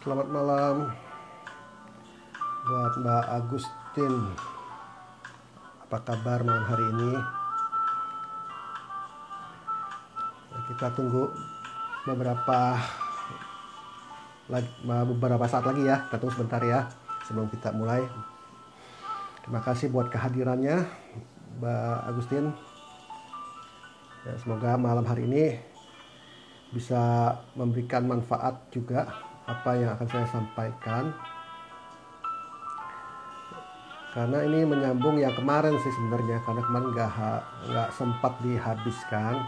Selamat malam buat Mbak Agustin. Apa kabar malam hari ini? Kita tunggu beberapa saat lagi ya. Kita tunggu sebentar ya sebelum kita mulai. Terima kasih buat kehadirannya Mbak Agustin. Ya, semoga malam hari ini bisa memberikan manfaat juga apa yang akan saya sampaikan, karena ini menyambung yang kemarin sih sebenarnya, karena kemarin nggak sempat dihabiskan.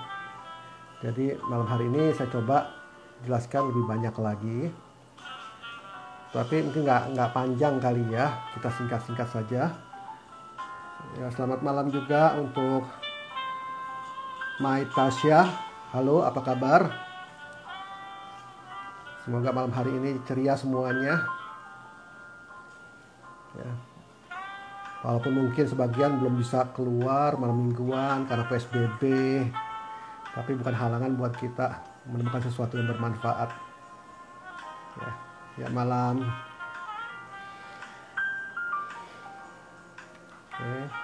Jadi malam hari ini saya coba jelaskan lebih banyak lagi, tapi mungkin nggak panjang kali ya, kita singkat-singkat saja. Ya, selamat malam juga untuk Mai Tasya. Halo, apa kabar? Semoga malam hari ini ceria semuanya. Ya. Walaupun mungkin sebagian belum bisa keluar malam mingguan karena PSBB, tapi bukan halangan buat kita menemukan sesuatu yang bermanfaat. Ya malam. Oke.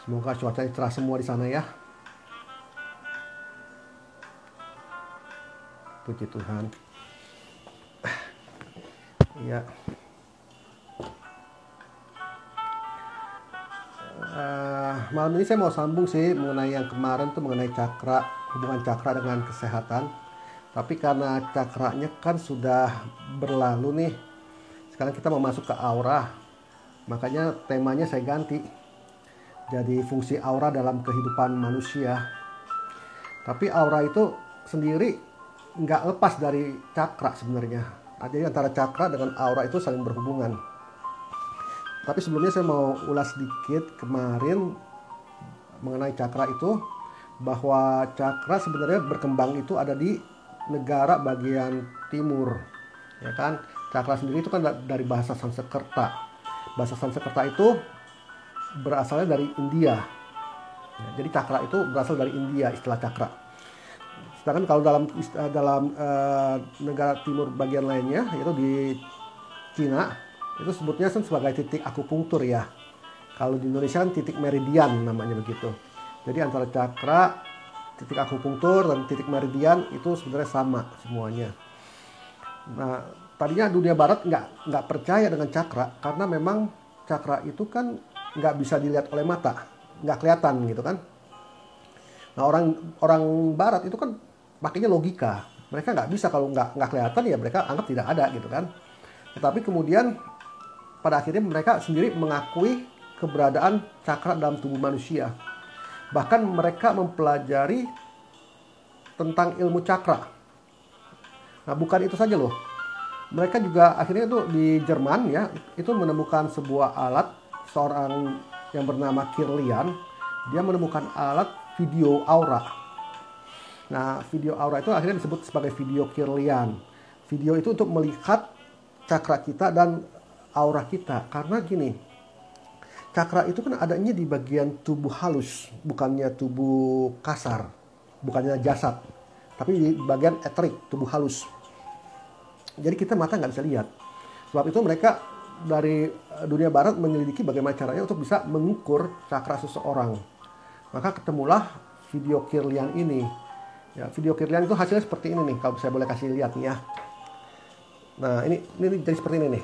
Semoga cuacanya cerah semua di sana ya. Puji Tuhan. Ya. Malam ini saya mau sambung sih mengenai yang kemarin tuh, mengenai cakra, hubungan cakra dengan kesehatan. Tapi karena cakranya kan sudah berlalu nih, sekarang kita mau masuk ke aura. Makanya temanya saya ganti. Jadi fungsi aura dalam kehidupan manusia. Tapi aura itu sendiri nggak lepas dari cakra sebenarnya. Jadi antara cakra dengan aura itu saling berhubungan. Tapi sebelumnya saya mau ulas sedikit kemarin mengenai cakra itu, bahwa cakra sebenarnya berkembang itu ada di negara bagian timur, ya kan? Cakra sendiri itu kan dari bahasa Sanskerta. Bahasa Sanskerta itu berasalnya dari India. Ya, jadi cakra itu berasal dari India, istilah cakra. Sedangkan kalau dalam negara timur bagian lainnya, yaitu di Cina, itu sebutnya sebagai titik akupunktur ya. Kalau di Indonesia kan titik meridian namanya begitu. Jadi antara cakra, titik akupunktur, dan titik meridian itu sebenarnya sama semuanya. Nah, tadinya dunia barat nggak percaya dengan cakra, karena memang cakra itu kan nggak bisa dilihat oleh mata, nggak kelihatan gitu kan. Nah, orang barat itu kan pakainya logika. Mereka nggak bisa, kalau nggak kelihatan ya mereka anggap tidak ada gitu kan. Tetapi kemudian pada akhirnya mereka sendiri mengakui keberadaan cakra dalam tubuh manusia. Bahkan mereka mempelajari tentang ilmu cakra. Nah, bukan itu saja loh. Mereka juga akhirnya tuh di Jerman ya, itu menemukan sebuah alat, seorang yang bernama Kirlian. Dia menemukan alat video aura. Nah, video aura itu akhirnya disebut sebagai video Kirlian. Video itu untuk melihat cakra kita dan aura kita. Karena gini, cakra itu kan adanya di bagian tubuh halus, bukannya tubuh kasar, bukannya jasad, tapi di bagian eterik, tubuh halus. Jadi kita mata nggak bisa lihat. Sebab itu mereka dari dunia barat menyelidiki bagaimana caranya untuk bisa mengukur cakra seseorang. Maka ketemulah video Kirlian ini. Ya, video Kirlian itu hasilnya seperti ini nih, kalau saya boleh kasih lihat nih ya. Nah, ini jadi seperti ini nih.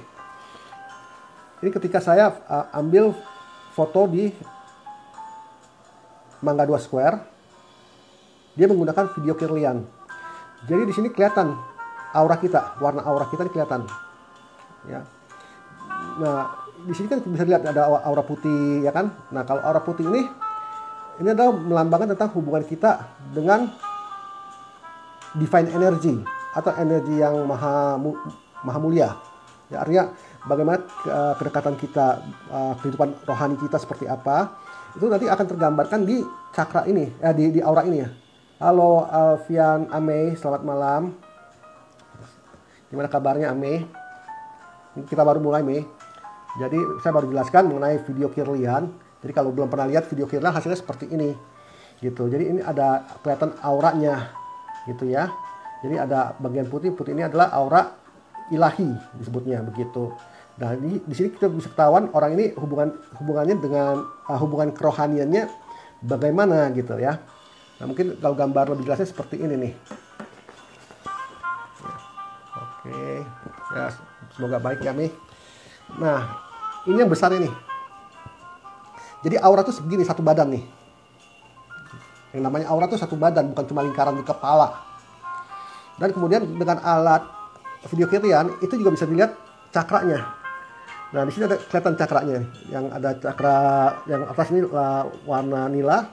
Ini ketika saya ambil foto di Mangga 2 Square, dia menggunakan video Kirlian. Jadi di sini kelihatan aura kita, warna aura kita ini kelihatan. Ya. Nah, di sini kan bisa dilihat ada aura putih ya kan. Nah, kalau aura putih ini adalah melambangkan tentang hubungan kita dengan divine energy atau energi yang maha mulia. Ya, artinya bagaimana kedekatan kita, kehidupan rohani kita seperti apa, itu nanti akan tergambarkan di cakra ini, di aura ini ya. Halo Alfian Ame, selamat malam. Gimana kabarnya Ame? Kita baru mulai Mei. Jadi saya baru jelaskan mengenai video Kirlian. Jadi kalau belum pernah lihat video Kirlian, hasilnya seperti ini. gitu. Jadi ini ada kelihatan auranya gitu ya. Jadi ada bagian putih ini adalah aura ilahi disebutnya begitu. Nah, di sini kita bisa ketahuan orang ini hubungannya dengan hubungan kerohaniannya bagaimana gitu ya. Nah, mungkin kalau gambar lebih jelasnya seperti ini nih. Oke, ya semoga baik ya nih. Nah, ini yang besar ini. Jadi aura tuh begini, satu badan nih. Yang namanya aura tuh satu badan, bukan cuma lingkaran di kepala. Dan kemudian dengan alat video kirlian itu juga bisa dilihat cakranya. Nah, di sini ada kelihatan cakranya nih. Yang ada cakra yang atas ini warna nila,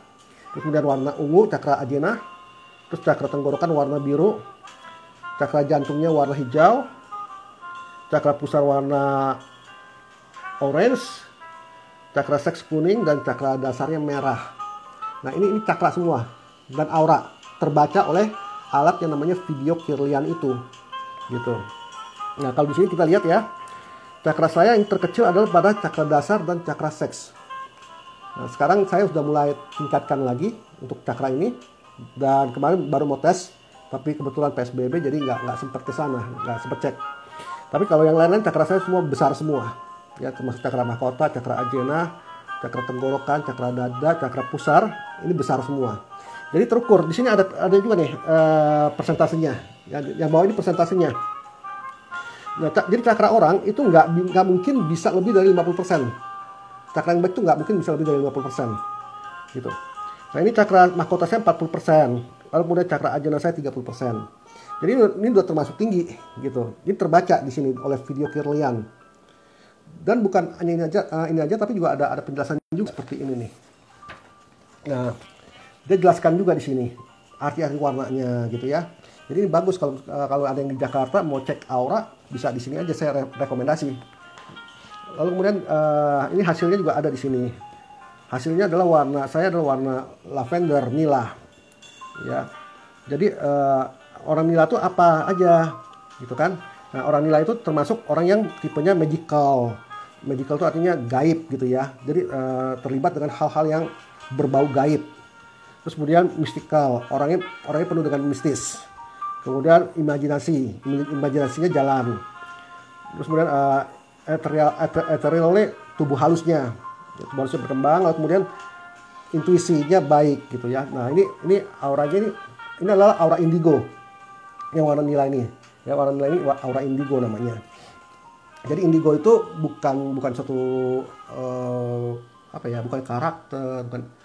terus kemudian warna ungu cakra ajena, terus cakra tenggorokan warna biru, cakra jantungnya warna hijau, cakra pusar warna orange, cakra seks kuning, dan cakra dasarnya merah. Nah, ini cakra semua dan aura terbaca oleh alat yang namanya video kirlian itu gitu. Nah, kalau di sini kita lihat ya, cakra saya yang terkecil adalah pada cakra dasar dan cakra seks. Nah, sekarang saya sudah mulai tingkatkan lagi untuk cakra ini, dan kemarin baru mau tes, tapi kebetulan PSBB jadi nggak sempat ke sana, nggak sempat cek. Tapi kalau yang lain-lain cakra saya semua besar semua. Ya, termasuk cakra mahkota, cakra ajena, cakra tenggorokan, cakra dada, cakra pusar, ini besar semua. Jadi terukur. Di sini ada juga nih persentasenya. Yang bawah ini persentasenya. Nah, jadi cakra orang itu nggak mungkin bisa lebih dari 50%. Cakra yang baik itu nggak mungkin bisa lebih dari 50%. Gitu. Nah, ini cakra mahkota saya 40%. Lalu kemudian cakra ajena saya 30%. Jadi ini udah termasuk tinggi gitu. Ini terbaca di sini oleh video kirlian. Dan bukan hanya ini aja, tapi juga ada penjelasan juga seperti ini nih. Nah, dia jelaskan juga di sini arti-arti warnanya gitu ya. Jadi ini bagus kalau ada yang di Jakarta mau cek aura, bisa di sini aja saya rekomendasi. Lalu kemudian ini hasilnya juga ada di sini. Hasilnya adalah warna lavender nila. Ya. Jadi orang nila itu apa aja gitu kan. Nah, orang nila itu termasuk orang yang tipenya magical. Magical itu artinya gaib gitu ya. Jadi terlibat dengan hal-hal yang berbau gaib. Terus kemudian mystical, orangnya penuh dengan mistis. Kemudian imajinasinya jalan. Terus kemudian ethereal tubuh halusnya. Tubuh halusnya berkembang, lalu kemudian intuisinya baik gitu ya. Nah, ini auranya ini adalah aura indigo. Yang warna nila ini. Ya, warna nila ini aura indigo namanya. Jadi indigo itu bukan suatu bukan karakter, bukan.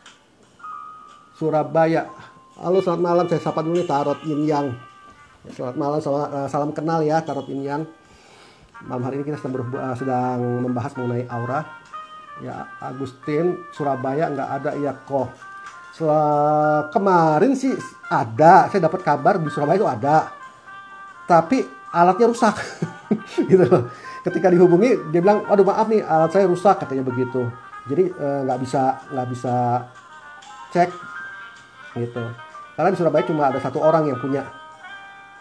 Surabaya. Halo, selamat malam, saya sapa dulu nih Tarot Yin Yang. Selamat malam, salam kenal ya Tarot Yin Yang. Malam hari ini kita sedang membahas mengenai aura. Ya, Agustin, Surabaya nggak ada ya kok. Kemarin sih ada, saya dapat kabar di Surabaya itu ada. Tapi alatnya rusak. Gitu loh. Ketika dihubungi dia bilang, "Waduh, maaf nih, alat saya rusak," katanya begitu. Jadi nggak bisa cek gitu. Karena di Surabaya cuma ada satu orang yang punya.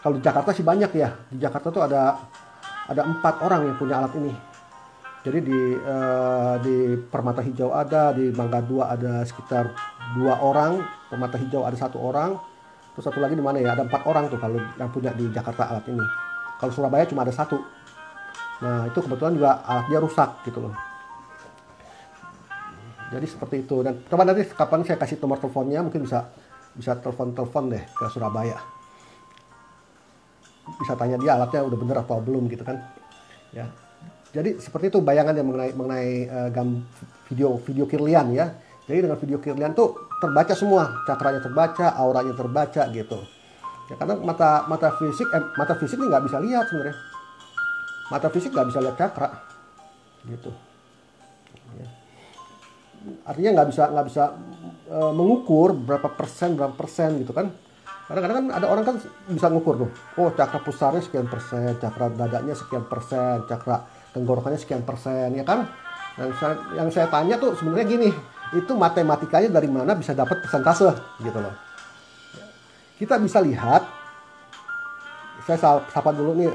Kalau di Jakarta sih banyak ya. Di Jakarta tuh ada 4 orang yang punya alat ini. Jadi di Permata Hijau ada, di Mangga 2 ada sekitar 2 orang, Permata Hijau ada 1 orang, terus satu lagi di mana ya, ada 4 orang tuh kalau yang punya di Jakarta alat ini. Kalau Surabaya cuma ada 1. Nah, itu kebetulan juga alatnya rusak gitu loh. Jadi seperti itu. Dan coba nanti kapan saya kasih nomor teleponnya, mungkin bisa telepon deh ke Surabaya. Bisa tanya dia alatnya udah bener atau belum gitu kan. Ya. Jadi seperti itu bayangan yang mengenai video kirlian ya. Jadi dengan video kirlian tuh terbaca semua, cakranya terbaca, auranya terbaca gitu. Ya, karena mata fisik ini nggak bisa lihat sebenarnya. Mata fisik nggak bisa lihat cakra, gitu. Ya. Artinya nggak bisa mengukur berapa persen gitu kan. Kadang-kadang kan ada orang kan bisa ngukur tuh. Oh, cakra pusarnya sekian persen, cakra dadanya sekian persen, cakra tenggorokannya sekian persen, ya kan? Dan yang saya tanya tuh sebenarnya gini, itu matematikanya dari mana bisa dapat persentase gitu loh. Kita bisa lihat, saya sapa dulu nih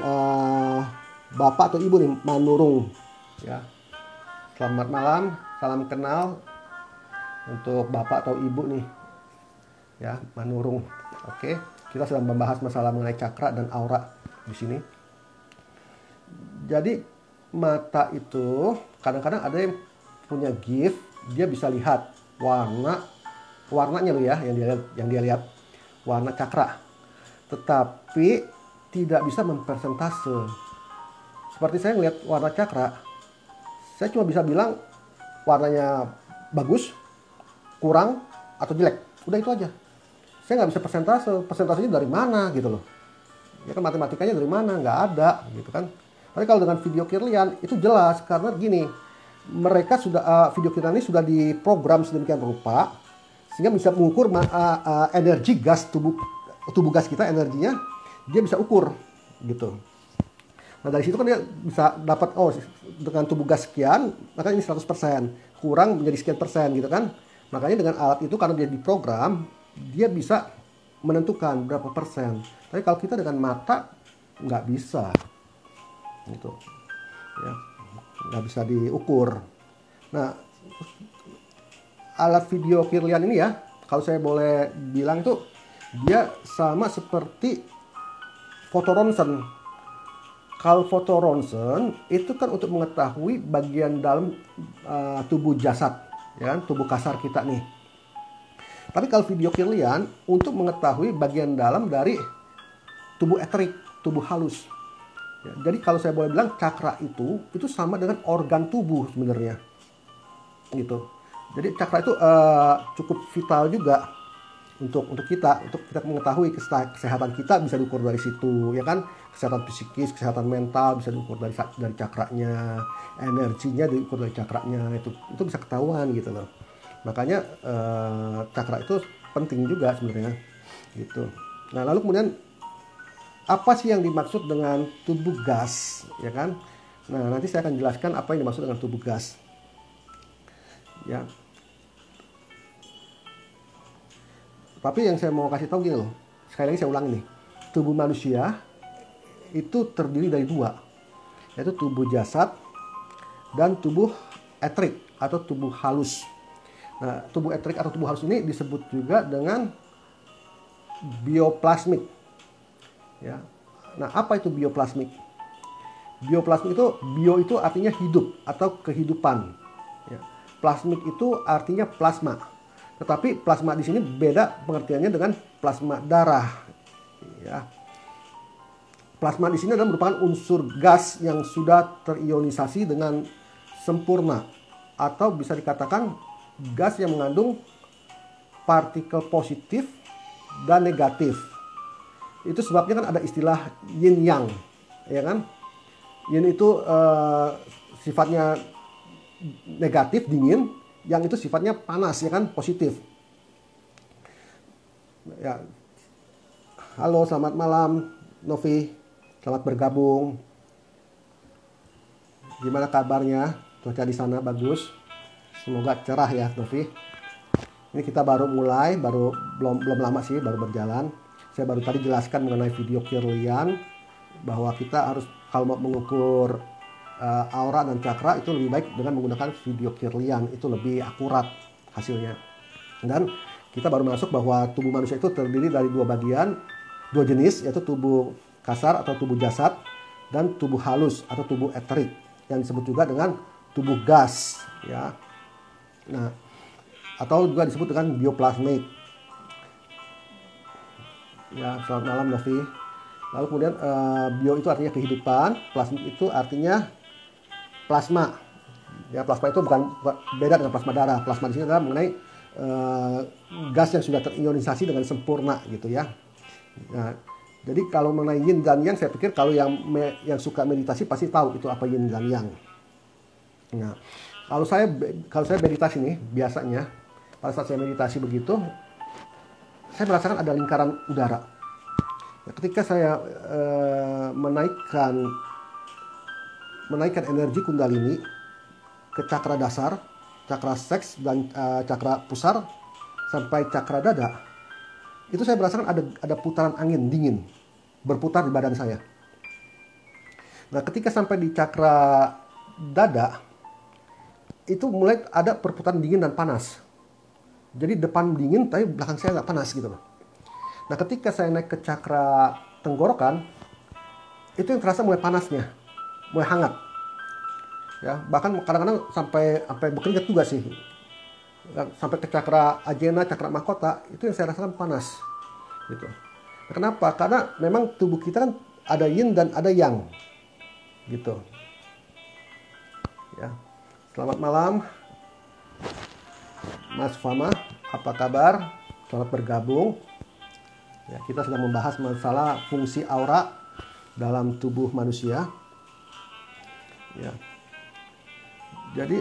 Bapak atau Ibu nih, Manurung ya. Selamat malam, salam kenal untuk Bapak atau Ibu nih. ya, manurung. Oke, kita sedang membahas masalah mengenai cakra dan aura di sini. Jadi mata itu kadang-kadang ada yang punya gift, dia bisa lihat warnanya loh ya, yang dia lihat warna cakra, tetapi tidak bisa mempersentase. Seperti saya ngelihat warna cakra, saya cuma bisa bilang warnanya bagus, kurang, atau jelek. Udah itu aja. Saya nggak bisa persentasenya dari mana gitu loh. Ya kan, matematikanya dari mana, nggak ada gitu kan. Tapi kalau dengan video kirlian itu jelas, karena gini, mereka sudah video kirlian ini sudah diprogram sedemikian rupa sehingga bisa mengukur energi gas tubuh gas kita, energinya dia bisa ukur gitu. Nah dari situ kan dia bisa dapat, oh dengan tubuh gas sekian maka ini 100%, kurang menjadi sekian persen gitu kan. Makanya dengan alat itu karena dia diprogram, dia bisa menentukan berapa persen. Tapi kalau kita dengan mata nggak bisa gitu ya, nggak bisa diukur. Nah alat video kirlian ini ya, kalau saya boleh bilang itu dia sama seperti foto ronsen. Kalau foto ronsen itu kan untuk mengetahui bagian dalam tubuh jasad, ya kan, tubuh kasar kita nih. Tapi kalau video kirlian untuk mengetahui bagian dalam dari tubuh eterik, tubuh halus. Ya, jadi kalau saya boleh bilang cakra itu sama dengan organ tubuh sebenarnya, gitu. Jadi cakra itu cukup vital juga untuk kita mengetahui kesehatan kita bisa diukur dari situ, ya kan. Kesehatan psikis, kesehatan mental bisa diukur dari cakranya, energinya diukur dari cakranya, itu bisa ketahuan gitu loh. Makanya cakra itu penting juga sebenarnya gitu. Nah lalu kemudian apa sih yang dimaksud dengan tubuh gas, ya kan? Nah nanti saya akan jelaskan apa yang dimaksud dengan tubuh gas, ya. Tapi yang saya mau kasih tahu gini loh, sekali lagi saya ulang nih, tubuh manusia itu terdiri dari dua, yaitu tubuh jasad dan tubuh etrik atau tubuh halus. Nah, tubuh etrik atau tubuh halus ini disebut juga dengan bioplasmik. Ya. Nah, apa itu bioplasmik? Bioplasmik itu, bio itu artinya hidup atau kehidupan. Ya. Plasmik itu artinya plasma. Tetapi plasma di sini beda pengertiannya dengan plasma darah. Ya. Plasma di sini adalah merupakan unsur gas yang sudah terionisasi dengan sempurna, atau bisa dikatakan gas yang mengandung partikel positif dan negatif. Itu sebabnya kan ada istilah yin yang, ya kan? Yin itu sifatnya negatif, dingin, yang itu sifatnya panas, ya kan, positif. Ya. Halo, selamat malam Novi. Selamat bergabung. Gimana kabarnya? Cuaca di sana bagus. Semoga cerah ya, Novi. Ini kita baru mulai, belum lama sih, baru berjalan. Saya baru tadi jelaskan mengenai video kirlian bahwa kita harus kalau mau mengukur aura dan cakra itu lebih baik dengan menggunakan video kirlian, itu lebih akurat hasilnya. Dan kita baru masuk bahwa tubuh manusia itu terdiri dari dua jenis, yaitu tubuh kasar atau tubuh jasad dan tubuh halus atau tubuh eterik yang disebut juga dengan tubuh gas, ya. Nah, atau juga disebut dengan bioplasmik. Ya, selamat malam Novi. Lalu kemudian bio itu artinya kehidupan, plasmik itu artinya plasma. Ya, plasma itu bukan beda dengan plasma darah. Plasma di sini adalah mengenai gas yang sudah terionisasi dengan sempurna gitu ya. Nah, jadi kalau mengenai yin dan yang, saya pikir kalau yang suka meditasi pasti tahu itu apa yin dan yang. Nah, kalau saya meditasi nih, biasanya pada saat saya meditasi begitu, saya merasakan ada lingkaran udara. Nah, ketika saya menaikkan energi kundalini ke cakra dasar, cakra seks dan cakra pusar sampai cakra dada, itu saya merasakan ada putaran angin dingin berputar di badan saya. Nah, ketika sampai di cakra dada, itu mulai ada perputaran dingin dan panas. Jadi depan dingin tapi belakang saya nggak panas gitu loh. Nah ketika saya naik ke cakra tenggorokan, itu yang terasa mulai panasnya, mulai hangat. Ya, bahkan kadang-kadang sampai berkeringat juga sih. Sampai ke cakra ajena, cakra mahkota, itu yang saya rasakan panas. Gitu. Nah, kenapa? Karena memang tubuh kita kan ada yin dan ada yang. Gitu. Ya. Selamat malam, Mas Fama. Apa kabar? Selamat bergabung. Ya, kita sedang membahas masalah fungsi aura dalam tubuh manusia. Ya. Jadi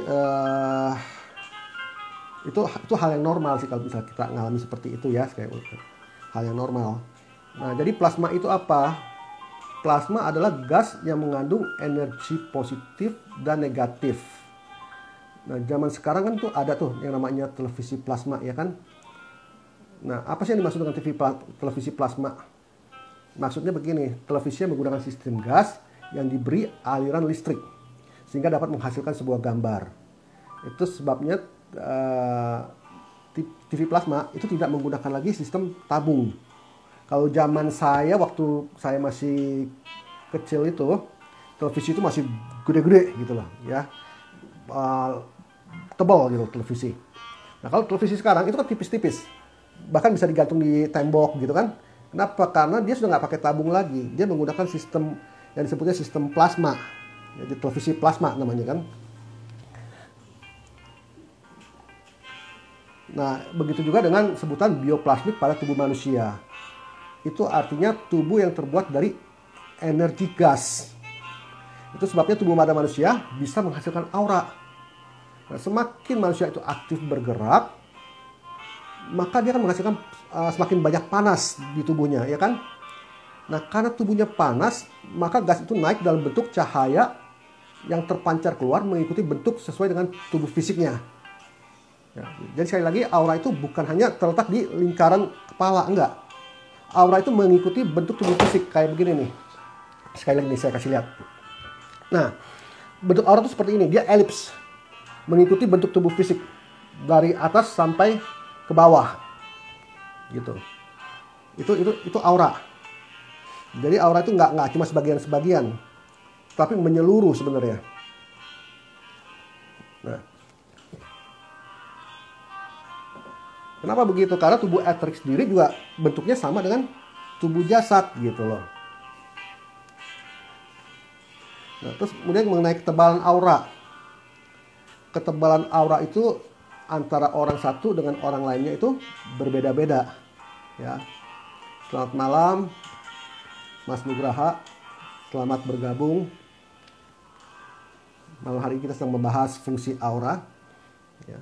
itu hal yang normal sih kalau misalnya kita ngalami seperti itu ya, kayak hal yang normal. Nah, jadi plasma itu apa? Plasma adalah gas yang mengandung energi positif dan negatif. Nah, zaman sekarang kan tuh ada tuh yang namanya televisi plasma ya kan? Nah, apa sih yang dimaksud dengan televisi plasma? Maksudnya begini, televisi menggunakan sistem gas yang diberi aliran listrik sehingga dapat menghasilkan sebuah gambar. Itu sebabnya TV plasma itu tidak menggunakan lagi sistem tabung. Kalau zaman saya waktu saya masih kecil itu, televisi itu masih gede-gede gitu loh ya, tebal gitu televisi. Nah kalau televisi sekarang itu kan tipis-tipis, bahkan bisa digantung di tembok gitu kan. Kenapa? Karena dia sudah nggak pakai tabung lagi, dia menggunakan sistem yang disebutnya sistem plasma. Jadi televisi plasma namanya kan. Nah, begitu juga dengan sebutan bioplasmik pada tubuh manusia. Itu artinya tubuh yang terbuat dari energi gas. Itu sebabnya tubuh pada manusia bisa menghasilkan aura. Nah, semakin manusia itu aktif bergerak, maka dia akan menghasilkan semakin banyak panas di tubuhnya, ya kan? Nah, karena tubuhnya panas, maka gas itu naik dalam bentuk cahaya yang terpancar keluar mengikuti bentuk sesuai dengan tubuh fisiknya. Ya, jadi sekali lagi aura itu bukan hanya terletak di lingkaran kepala, enggak. Aura itu mengikuti bentuk tubuh fisik kayak begini nih. Sekali lagi nih saya kasih lihat. Nah, bentuk aura itu seperti ini, dia elips, mengikuti bentuk tubuh fisik dari atas sampai ke bawah, gitu. Itu aura. Jadi aura itu nggak cuma sebagian-sebagian, tapi menyeluruh sebenarnya. Nah, kenapa begitu? Karena tubuh eterik sendiri juga bentuknya sama dengan tubuh jasad gitu loh. Nah, terus kemudian mengenai ketebalan aura. Ketebalan aura itu antara orang satu dengan orang lainnya itu berbeda-beda. Ya. Selamat malam, Mas Nugraha. Selamat bergabung. Malam hari ini kita sedang membahas fungsi aura. Ya.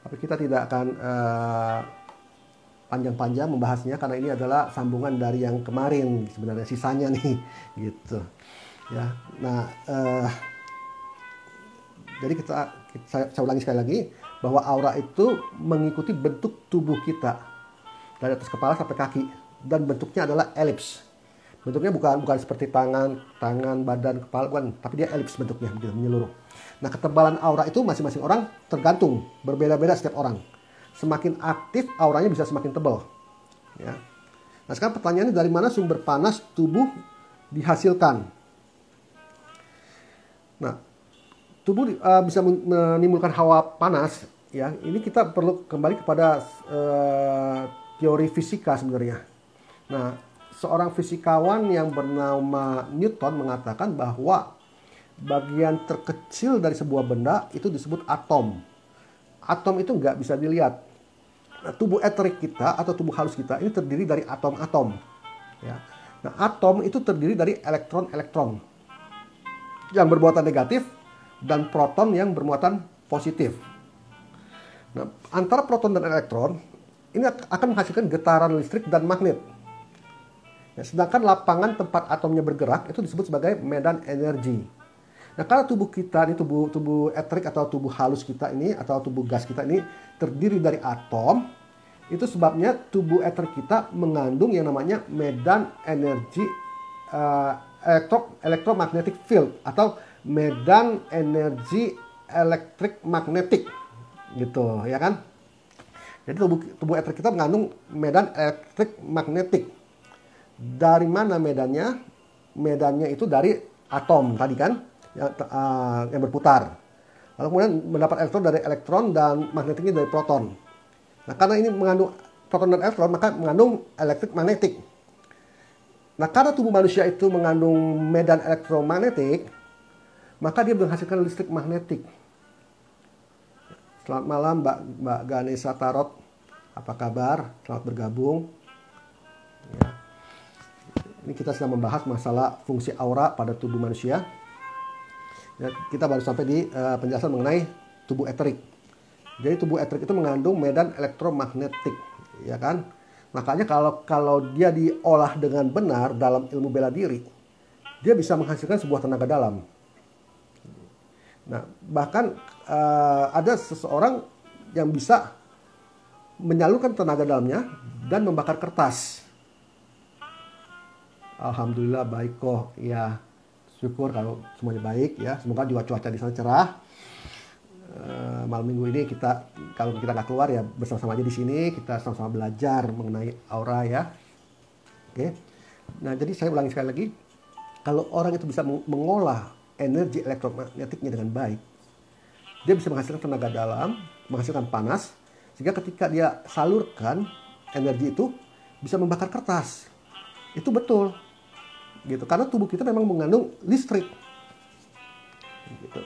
Tapi kita tidak akan panjang-panjang membahasnya karena ini adalah sambungan dari yang kemarin sebenarnya sisanya nih, gitu. Ya, nah, jadi saya ulangi sekali lagi bahwa aura itu mengikuti bentuk tubuh kita dari atas kepala sampai kaki dan bentuknya adalah elips. Bentuknya bukan seperti tangan, badan, kepala, bukan, tapi dia elips bentuknya, begitu, menyeluruh. Nah, ketebalan aura itu masing-masing orang tergantung, berbeda-beda setiap orang. Semakin aktif, auranya bisa semakin tebal. Ya. Nah, sekarang pertanyaannya dari mana sumber panas tubuh dihasilkan? Nah, tubuh bisa menimbulkan hawa panas. Ya, ini kita perlu kembali kepada teori fisika sebenarnya. Nah, seorang fisikawan yang bernama Newton mengatakan bahwa bagian terkecil dari sebuah benda itu disebut atom. Atom itu nggak bisa dilihat. Nah, tubuh eterik kita atau tubuh halus kita ini terdiri dari atom-atom. Ya. Nah, atom itu terdiri dari elektron-elektron yang bermuatan negatif dan proton yang bermuatan positif. Nah, antara proton dan elektron ini akan menghasilkan getaran listrik dan magnet. Ya, sedangkan lapangan tempat atomnya bergerak itu disebut sebagai medan energi. Nah, karena tubuh kita ini tubuh eterik atau tubuh halus kita ini atau tubuh gas kita ini terdiri dari atom, itu sebabnya tubuh eterik kita mengandung yang namanya medan energi electromagnetic field atau medan energi elektrik magnetik, gitu ya kan? Jadi tubuh elektrik kita mengandung medan elektrik magnetik. Dari mana medannya? Medannya itu dari atom tadi kan, yang berputar. Lalu kemudian mendapat elektron dari elektron dan magnetiknya dari proton. Nah, karena ini mengandung proton dan elektron, maka mengandung elektrik magnetik. Nah, karena tubuh manusia itu mengandung medan elektromagnetik, maka dia menghasilkan listrik magnetik. Selamat malam Mbak Ganesha Tarot. Apa kabar? Selamat bergabung. Ya. Ini kita sedang membahas masalah fungsi aura pada tubuh manusia. Ya, kita baru sampai di penjelasan mengenai tubuh eterik. Jadi tubuh eterik itu mengandung medan elektromagnetik, ya kan? Makanya kalau dia diolah dengan benar dalam ilmu bela diri, dia bisa menghasilkan sebuah tenaga dalam. Nah, bahkan ada seseorang yang bisa menyalurkan tenaga dalamnya dan membakar kertas. Alhamdulillah baik kok. Ya, syukur kalau semuanya baik ya. Semoga juga cuaca di sana cerah. Malam minggu ini kalau kita nggak keluar ya bersama-sama aja di sini, kita sama-sama belajar mengenai aura ya. Oke. Nah, jadi saya ulangi sekali lagi. Kalau orang itu bisa mengolah energi elektromagnetiknya dengan baik, dia bisa menghasilkan tenaga dalam, menghasilkan panas, sehingga ketika dia salurkan energi itu bisa membakar kertas. Itu betul, gitu. Karena tubuh kita memang mengandung listrik, gitu.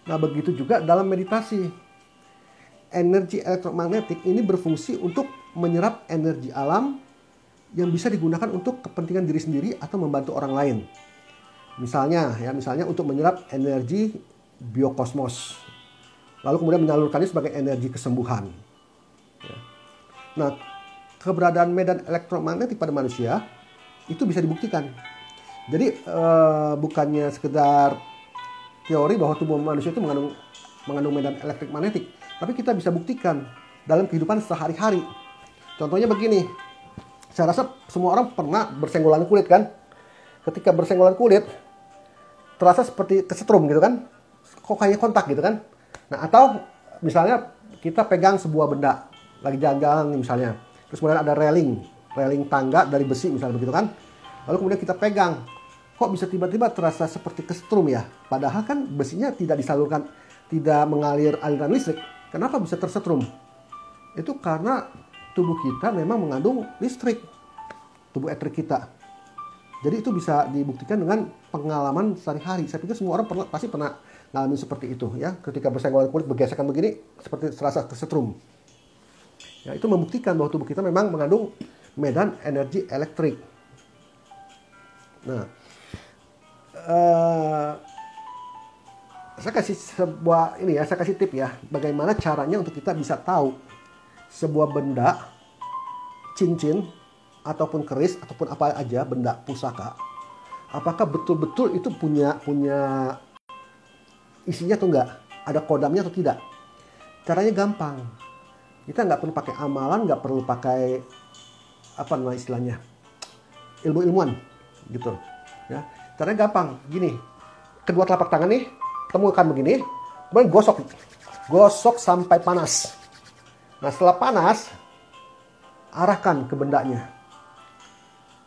Nah, begitu juga dalam meditasi. Energi elektromagnetik ini berfungsi untuk menyerap energi alam yang bisa digunakan untuk kepentingan diri sendiri atau membantu orang lain. Misalnya untuk menyerap energi biokosmos, lalu kemudian menyalurkannya sebagai energi kesembuhan. Ya. Nah, keberadaan medan elektromagnetik pada manusia itu bisa dibuktikan. Jadi bukannya sekedar teori bahwa tubuh manusia itu mengandung medan elektrik magnetik, tapi kita bisa buktikan dalam kehidupan sehari-hari. Contohnya begini, saya rasa semua orang pernah bersenggolan kulit kan? Ketika bersenggolan kulit, terasa seperti kesetrum gitu kan? Kok kayak kontak gitu kan? Nah, atau misalnya kita pegang sebuah benda, lagi jalan-jalan misalnya, terus kemudian ada railing tangga dari besi misalnya begitu kan? Lalu kemudian kita pegang, kok bisa tiba-tiba terasa seperti kesetrum ya? Padahal kan besinya tidak disalurkan, tidak mengalir aliran listrik. Kenapa bisa tersetrum? Itu karena tubuh kita memang mengandung listrik, tubuh elektrik kita. Jadi itu bisa dibuktikan dengan pengalaman sehari-hari. Saya pikir semua orang pasti pernah ngalamin seperti itu ya. Ketika bersenggolan kulit bergesekan begini seperti terasa kesetrum. Ya, itu membuktikan bahwa tubuh kita memang mengandung medan energi elektrik. Nah, saya kasih tip ya, bagaimana caranya untuk kita bisa tahu sebuah benda, cincin ataupun keris ataupun apa aja benda pusaka, apakah betul-betul itu punya isinya atau enggak, ada kodamnya atau tidak. Caranya gampang, kita nggak perlu pakai amalan, nggak perlu pakai apa namanya istilahnya ilmu-ilmuwan gitu ya. Caranya gampang, gini, kedua telapak tangan nih temukan begini, kemudian gosok sampai panas. Nah, setelah panas, arahkan ke bendanya.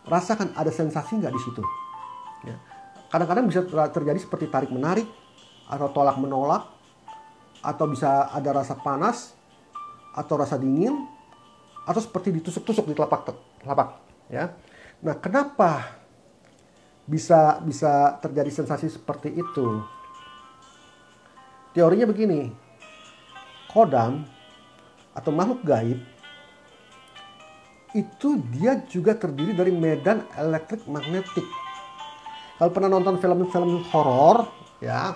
Rasakan ada sensasi nggak di situ. Ya. Kadang-kadang bisa terjadi seperti tarik menarik, atau tolak menolak, atau bisa ada rasa panas, atau rasa dingin, atau seperti ditusuk-tusuk di telapak. Ya. Nah, kenapa bisa terjadi sensasi seperti itu? Teorinya begini, kodam atau makhluk gaib itu dia juga terdiri dari medan elektrik magnetik. Kalau pernah nonton film-film horor, ya,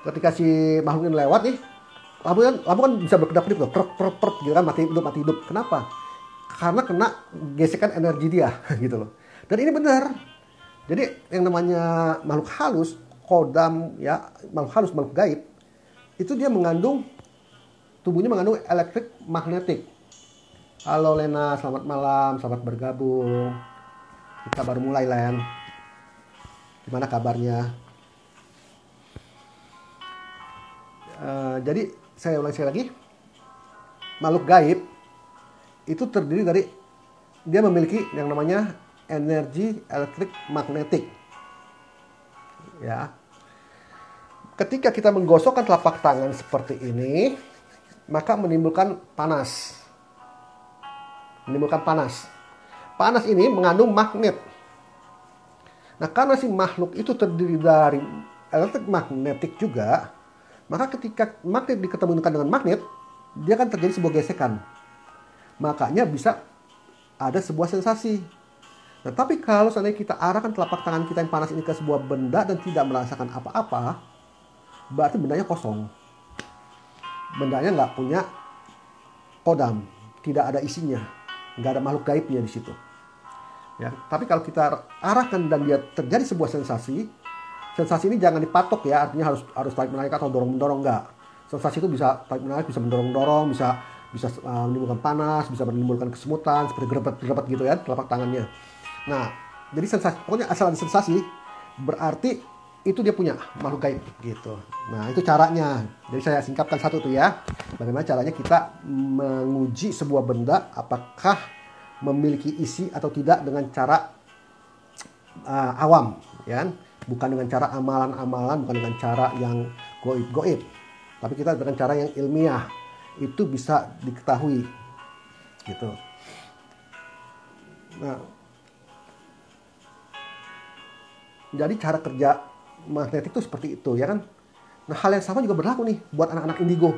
ketika si makhluk ini lewat nih, lampu kan bisa berkedap-kedip tuh, per gitu kan, mati hidup. Kenapa? Karena kena gesekan energi dia, gitu loh. Dan ini benar. Jadi yang namanya makhluk halus, kodam, ya, makhluk halus, makhluk gaib, itu dia tubuhnya mengandung elektrik magnetik. Halo Lena, selamat malam, selamat bergabung. Kita baru mulai, Len. Gimana kabarnya? Jadi saya ulangi sekali lagi. makhluk gaib itu terdiri dari, dia memiliki yang namanya energi elektrik magnetik. Ya. Ketika kita menggosokkan telapak tangan seperti ini, maka menimbulkan panas. Menimbulkan panas. Panas ini mengandung magnet. Nah, karena si makhluk itu terdiri dari elektrik magnetik juga, maka ketika magnet diketemukan dengan magnet, dia akan terjadi sebuah gesekan. Makanya bisa ada sebuah sensasi. Nah, tapi kalau seandainya kita arahkan telapak tangan kita yang panas ini ke sebuah benda dan tidak merasakan apa-apa, berarti bendanya kosong. Bendanya nggak punya kodam, tidak ada isinya, nggak ada makhluk gaibnya di situ. Ya, tapi kalau kita arahkan dan dia terjadi sebuah sensasi, sensasi ini jangan dipatok ya, artinya harus tarik menarik atau dorong mendorong, nggak. Sensasi itu bisa tarik menarik, bisa mendorong dorong, bisa menimbulkan panas, bisa menimbulkan kesemutan seperti gerebet gitu ya telapak tangannya. Nah, jadi sensasi, pokoknya asal ada sensasi berarti itu dia punya makhluk gaib gitu. Nah, itu caranya. Jadi saya singkatkan satu tuh ya. Bagaimana caranya kita menguji sebuah benda apakah memiliki isi atau tidak dengan cara awam, ya. Bukan dengan cara amalan-amalan, bukan dengan cara yang goib-goib. Tapi kita dengan cara yang ilmiah. Itu bisa diketahui gitu. Nah, jadi cara kerja magnetik itu seperti itu ya kan. Nah, hal yang sama juga berlaku nih buat anak-anak indigo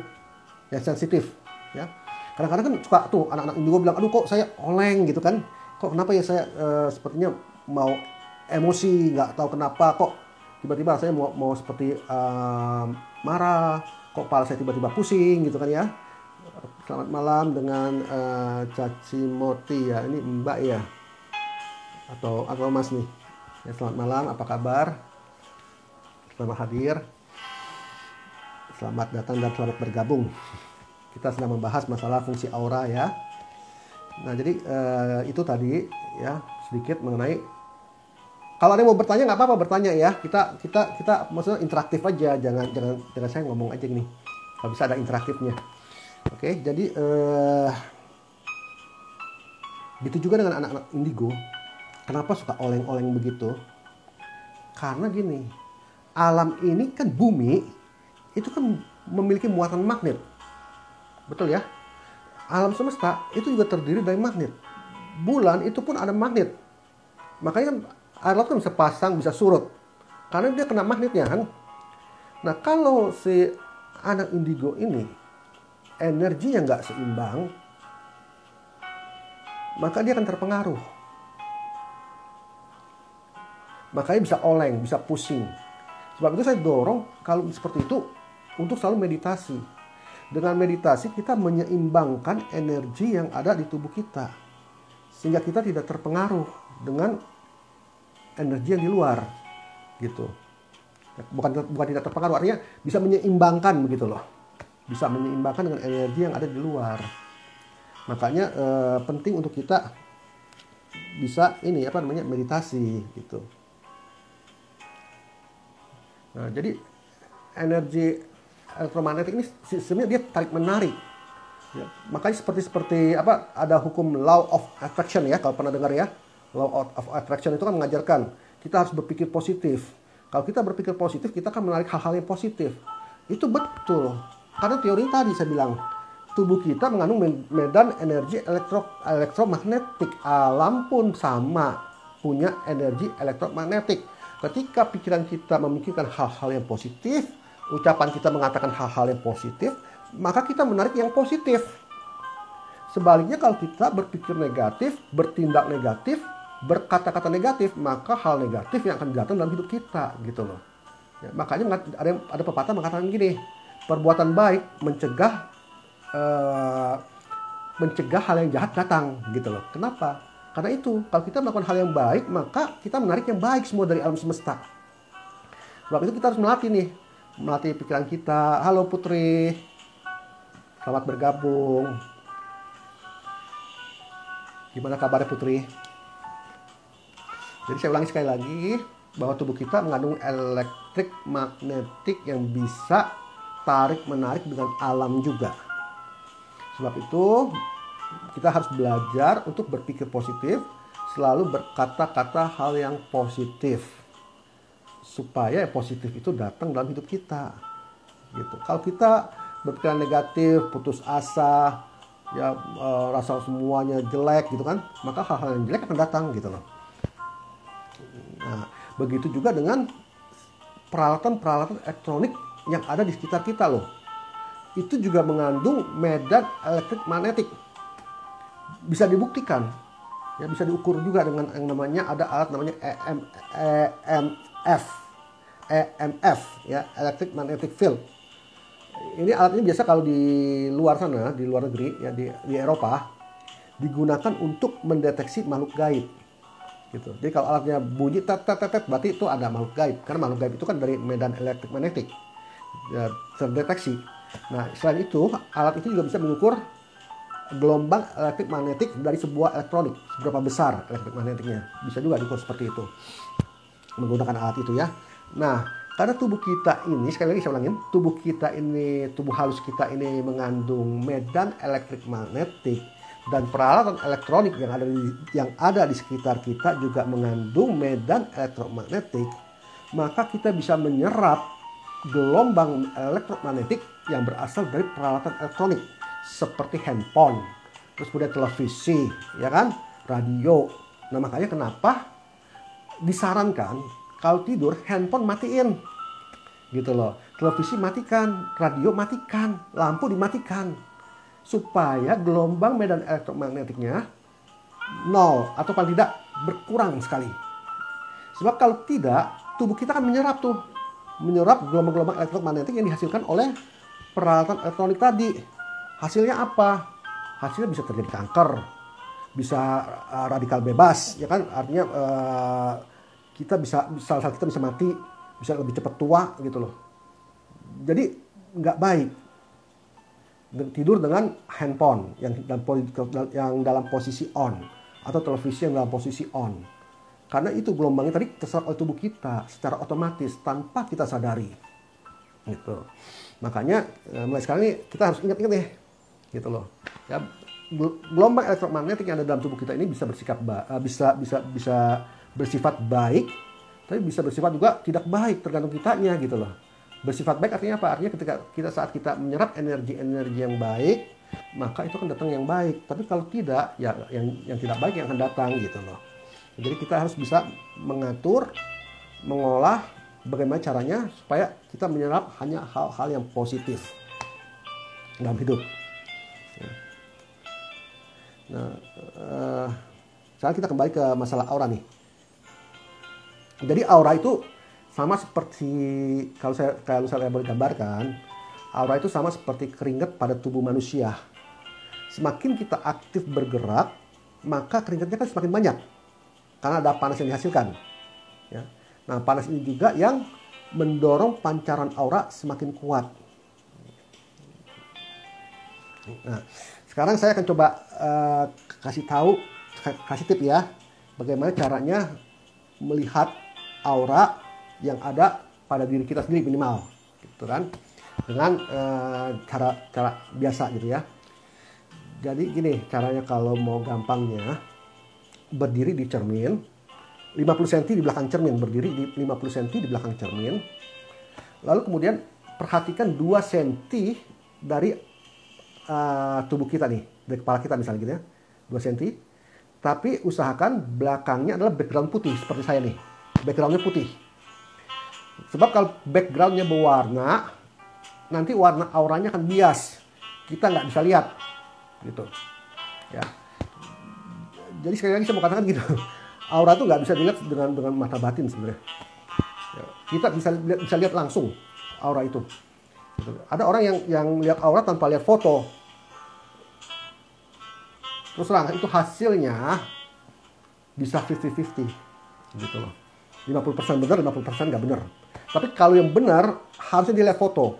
yang sensitif ya. Kadang-kadang kan suka tuh anak-anak indigo bilang, aduh kok saya oleng gitu kan. Kok kenapa ya saya sepertinya mau emosi, nggak tahu kenapa kok tiba-tiba saya mau seperti marah, kok kepala saya tiba-tiba pusing gitu kan ya. Selamat malam dengan Caci Moti ya, ini Mbak ya atau Mas nih ya, selamat malam, apa kabar, selamat hadir, selamat datang dan selamat bergabung. Kita sedang membahas masalah fungsi aura ya. Nah, jadi itu tadi ya sedikit mengenai, kalau ada yang mau bertanya nggak apa-apa bertanya ya, kita maksudnya interaktif aja, jangan saya ngomong aja nih, kalau bisa ada interaktifnya. Oke, jadi gitu juga dengan anak-anak indigo. Kenapa suka oleng-oleng begitu? Karena gini, alam ini kan bumi itu kan memiliki muatan magnet. Betul ya? Alam semesta itu juga terdiri dari magnet. Bulan itu pun ada magnet. Makanya kan air laut kan bisa pasang, bisa surut. Karena dia kena magnetnya kan. Nah, kalau si anak indigo ini energi yang nggak seimbang, maka dia akan terpengaruh. Makanya bisa oleng, bisa pusing. Sebab itu saya dorong kalau seperti itu untuk selalu meditasi. Dengan meditasi kita menyeimbangkan energi yang ada di tubuh kita. Sehingga kita tidak terpengaruh dengan energi yang di luar. Gitu. Bukan tidak terpengaruh, artinya bisa menyeimbangkan begitu loh. Bisa menyeimbangkan dengan energi yang ada di luar. Makanya penting untuk kita bisa meditasi gitu. Nah, jadi energi elektromagnetik ini sebenarnya dia tarik menarik. Ya, makanya seperti ada hukum law of attraction ya, kalau pernah dengar ya. Law of attraction itu kan mengajarkan kita harus berpikir positif. Kalau kita berpikir positif, kita akan menarik hal-hal yang positif. Itu betul. Karena teori tadi saya bilang, tubuh kita mengandung medan energi elektromagnetik. Alam pun sama, punya energi elektromagnetik. Ketika pikiran kita memikirkan hal-hal yang positif, ucapan kita mengatakan hal-hal yang positif, maka kita menarik yang positif. Sebaliknya kalau kita berpikir negatif, bertindak negatif, berkata-kata negatif, maka hal negatif yang akan datang dalam hidup kita gitu loh. Ya, makanya ada pepatah mengatakan gini, perbuatan baik mencegah hal yang jahat datang gitu loh. Kenapa? Karena itu, kalau kita melakukan hal yang baik, maka kita menarik yang baik semua dari alam semesta. Sebab itu kita harus melatih pikiran kita. Halo Putri, selamat bergabung. Gimana kabarnya Putri? Jadi saya ulangi sekali lagi, bahwa tubuh kita mengandung elektrik magnetik yang bisa tarik-menarik dengan alam juga. Sebab itu kita harus belajar untuk berpikir positif, selalu berkata-kata hal yang positif, supaya positif itu datang dalam hidup kita. Gitu. Kalau kita berpikiran negatif, putus asa, ya rasa semuanya jelek gitu kan, maka hal-hal yang jelek akan datang gitu loh. Nah, begitu juga dengan peralatan-peralatan elektronik yang ada di sekitar kita loh. Itu juga mengandung medan elektromagnetik. Bisa dibuktikan, ya bisa diukur juga dengan yang namanya ada alat namanya EMF, ya, Electric Magnetic Field. Ini alat ini biasa kalau di luar sana, di luar negeri, ya di Eropa, digunakan untuk mendeteksi makhluk gaib. Gitu. Jadi kalau alatnya bunyi tet, berarti itu ada makhluk gaib. Karena makhluk gaib itu kan dari medan elektromagnetik, ya, terdeteksi. Nah, selain itu, alat itu juga bisa mengukur gelombang elektromagnetik dari sebuah elektronik, seberapa besar elektromagnetiknya. Bisa juga diukur seperti itu menggunakan alat itu ya. Nah, karena tubuh kita ini, sekali lagi saya ulangin, tubuh halus kita ini mengandung medan elektromagnetik, dan peralatan elektronik yang ada di sekitar kita juga mengandung medan elektromagnetik, maka kita bisa menyerap gelombang elektromagnetik yang berasal dari peralatan elektronik seperti handphone, terus kemudian televisi, ya kan, radio. Nah, makanya kenapa disarankan kalau tidur handphone matiin, gitu loh, televisi matikan, radio matikan, lampu dimatikan, supaya gelombang medan elektromagnetiknya nol atau paling tidak berkurang sekali. Sebab kalau tidak, tubuh kita akan menyerap gelombang-gelombang elektromagnetik yang dihasilkan oleh peralatan elektronik tadi. Hasilnya apa? Hasilnya bisa terjadi kanker, bisa radikal bebas, ya kan? Artinya salah satu kita bisa mati, bisa lebih cepat tua gitu loh. Jadi nggak baik tidur dengan handphone yang dalam posisi on, atau televisi yang dalam posisi on. Karena itu gelombangnya tadi terserap oleh tubuh kita secara otomatis tanpa kita sadari. Gitu. Makanya mulai sekarang ini kita harus ingat-ingat nih, gitu loh. Ya, gelombang elektromagnetik yang ada dalam tubuh kita ini bisa bersifat baik, tapi bisa bersifat juga tidak baik, tergantung kitanya gitu loh. Bersifat baik artinya apa? Artinya ketika saat kita menyerap energi-energi yang baik, maka itu akan datang yang baik. Tapi kalau tidak, ya yang tidak baik yang akan datang gitu loh. Jadi kita harus bisa mengatur, mengolah bagaimana caranya supaya kita menyerap hanya hal-hal yang positif dalam hidup. Nah, sekarang kita kembali ke masalah aura nih. Jadi aura itu sama seperti kalau saya boleh gambarkan, aura itu sama seperti keringat pada tubuh manusia. Semakin kita aktif bergerak, maka keringatnya kan semakin banyak karena ada panas yang dihasilkan. Ya. Nah, panas ini juga yang mendorong pancaran aura semakin kuat. Nah, sekarang saya akan coba kasih tip ya, bagaimana caranya melihat aura yang ada pada diri kita sendiri minimal, gitu kan, dengan cara biasa gitu ya. Jadi gini caranya kalau mau gampangnya, berdiri di cermin 50 cm di belakang cermin, berdiri di 50 cm di belakang cermin, lalu kemudian perhatikan 2 cm dari tubuh kita nih, dari kepala kita misalnya gitu ya, 2 cm, tapi usahakan belakangnya adalah background putih seperti saya nih, backgroundnya putih. Sebab kalau backgroundnya berwarna, nanti warna auranya akan bias, kita nggak bisa lihat, gitu. Ya. Jadi sekali lagi saya mau katakan gitu, aura itu nggak bisa dilihat dengan mata batin sebenarnya. Ya. Kita bisa lihat langsung aura itu. Gitu. Ada orang yang lihat aura tanpa lihat foto. Terus terang itu hasilnya bisa 50-50, gitu loh. 50% benar, 50% nggak benar. Tapi kalau yang benar harusnya dilihat foto,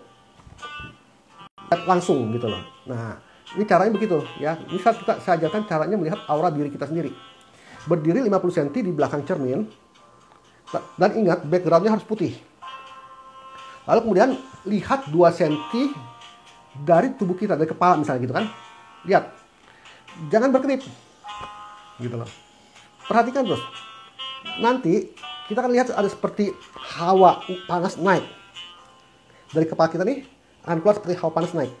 lihat langsung gitu loh. Nah, ini caranya begitu ya. Ini saya ajarkan caranya melihat aura diri kita sendiri. Berdiri 50 cm di belakang cermin, dan ingat backgroundnya harus putih. Lalu kemudian lihat 2 cm dari tubuh kita, dari kepala misalnya gitu kan. Lihat, jangan berkedip, gitu loh. Perhatikan terus. Nanti kita akan lihat ada seperti hawa panas naik dari kepala kita nih, akan keluar seperti hawa panas naik.